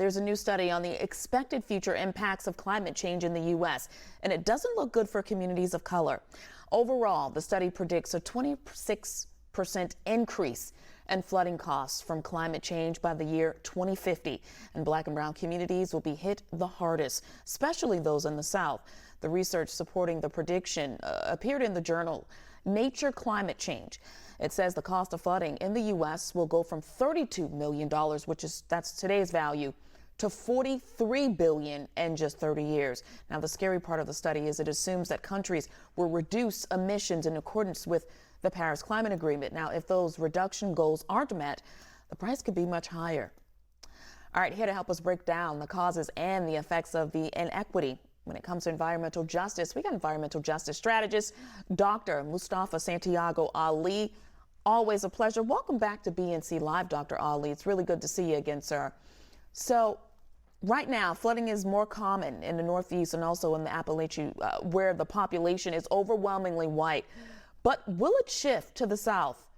there's a new study on the expected future impacts of climate change in the U.S., and it doesn't look good for communities of color. Overall, the study predicts a 26% increase in flooding costs from climate change by the year 2050, and black and brown communities will be hit the hardest, especially those in the South. The research supporting the prediction appeared in the journal Nature Climate Change. It says the cost of flooding in the U.S. will go from $32 million, that's today's value, to $43 billion in just 30 years. Now, the scary part of the study is it assumes that countries will reduce emissions in accordance with the Paris Climate Agreement. Now, if those reduction goals aren't met, the price could be much higher. All right, here to help us break down the causes and the effects of the inequity when it comes to environmental justice, we got environmental justice strategist, Dr. Mustafa Santiago Ali. Always a pleasure. Welcome back to BNC Live, Dr. Ali. It's really good to see you again, sir. So right now, flooding is more common in the Northeast and also in the Appalachian, where the population is overwhelmingly white. But will it shift to the South,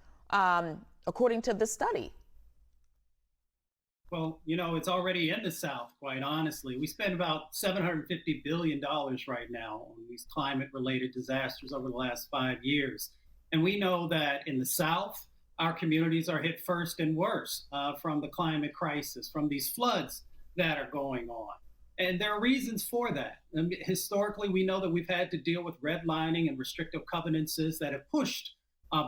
according to this study? Well, it's already in the South, quite honestly. We spend about $750 billion right now on these climate-related disasters over the last 5 years. And we know that in the South, our communities are hit first and worst from the climate crisis, from these floods that are going on. And there are reasons for that. Historically, we know that we've had to deal with redlining and restrictive covenants that have pushed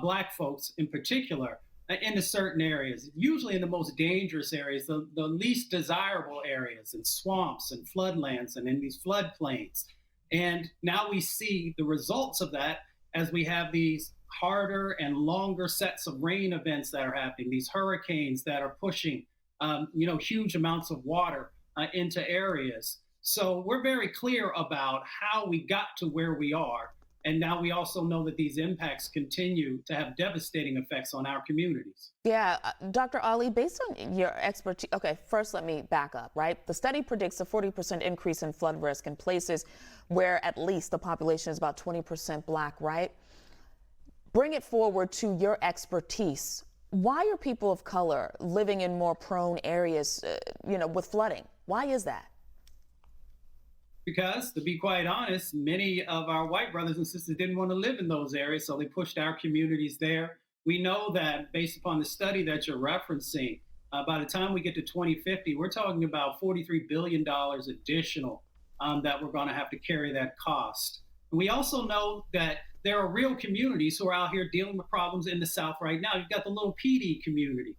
Black folks in particular into certain areas, usually in the most dangerous areas, the least desirable areas, in swamps and floodlands and in these floodplains. And now we see the results of that as we have these harder and longer sets of rain events that are happening, these hurricanes that are pushing, huge amounts of water into areas. So we're very clear about how we got to where we are. And now we also know that these impacts continue to have devastating effects on our communities. Yeah, Dr. Ali, based on your expertise, okay, first let me back up, right? The study predicts a 40% increase in flood risk in places where at least the population is about 20% Black, right? Bring it forward to your expertise. Why are people of color living in more prone areas, with flooding? Why is that? Because, to be quite honest, many of our white brothers and sisters didn't want to live in those areas, so they pushed our communities there. We know that based upon the study that you're referencing, by the time we get to 2050, we're talking about $43 billion additional that we're going to have to carry that cost. And we also know that there are real communities who are out here dealing with problems in the South right now. You've got the Little PD community.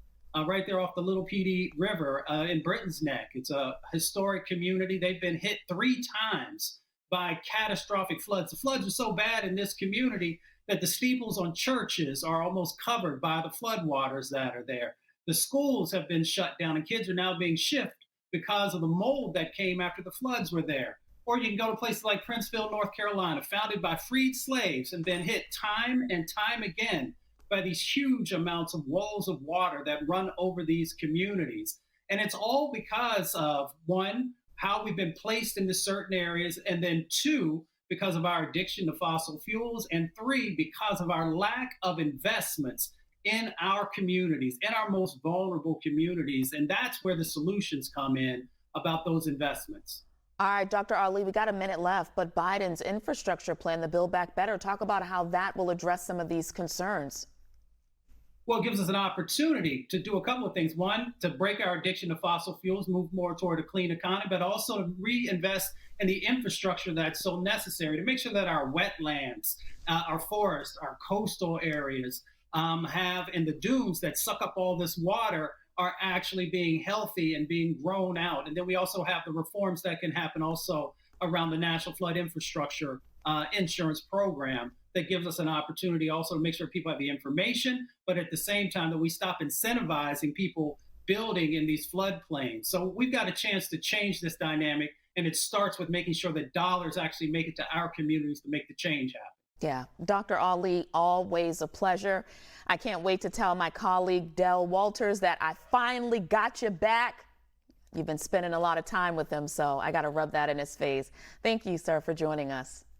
Right there off the Little PD River in Britain's Neck. It's a historic community. They've been hit 3 times by catastrophic floods. The floods are so bad in this community that the steeples on churches are almost covered by the floodwaters that are there. The schools have been shut down and kids are now being shifted because of the mold that came after the floods were there. Or you can go to places like Princeville, North Carolina, founded by freed slaves and been hit time and time again by these huge amounts of walls of water that run over these communities. And it's all because of, 1, how we've been placed into certain areas, and then 2, because of our addiction to fossil fuels, and 3, because of our lack of investments in our communities, in our most vulnerable communities. And that's where the solutions come in about those investments. All right, Dr. Ali, we got a minute left, but Biden's infrastructure plan, the Build Back Better, talk about how that will address some of these concerns. Well, it gives us an opportunity to do a couple of things. 1, to break our addiction to fossil fuels, move more toward a clean economy, but also to reinvest in the infrastructure that's so necessary to make sure that our wetlands, our forests, our coastal areas have, and the dunes that suck up all this water are actually being healthy and being grown out. And then we also have the reforms that can happen also around the National Flood Infrastructure Insurance Program that gives us an opportunity also to make sure people have the information, but at the same time that we stop incentivizing people building in these floodplains. So we've got a chance to change this dynamic, and it starts with making sure that dollars actually make it to our communities to make the change happen. Yeah, Dr. Ali, always a pleasure. I can't wait to tell my colleague Del Walters that I finally got you back. You've been spending a lot of time with him, so I got to rub that in his face. Thank you, sir, for joining us.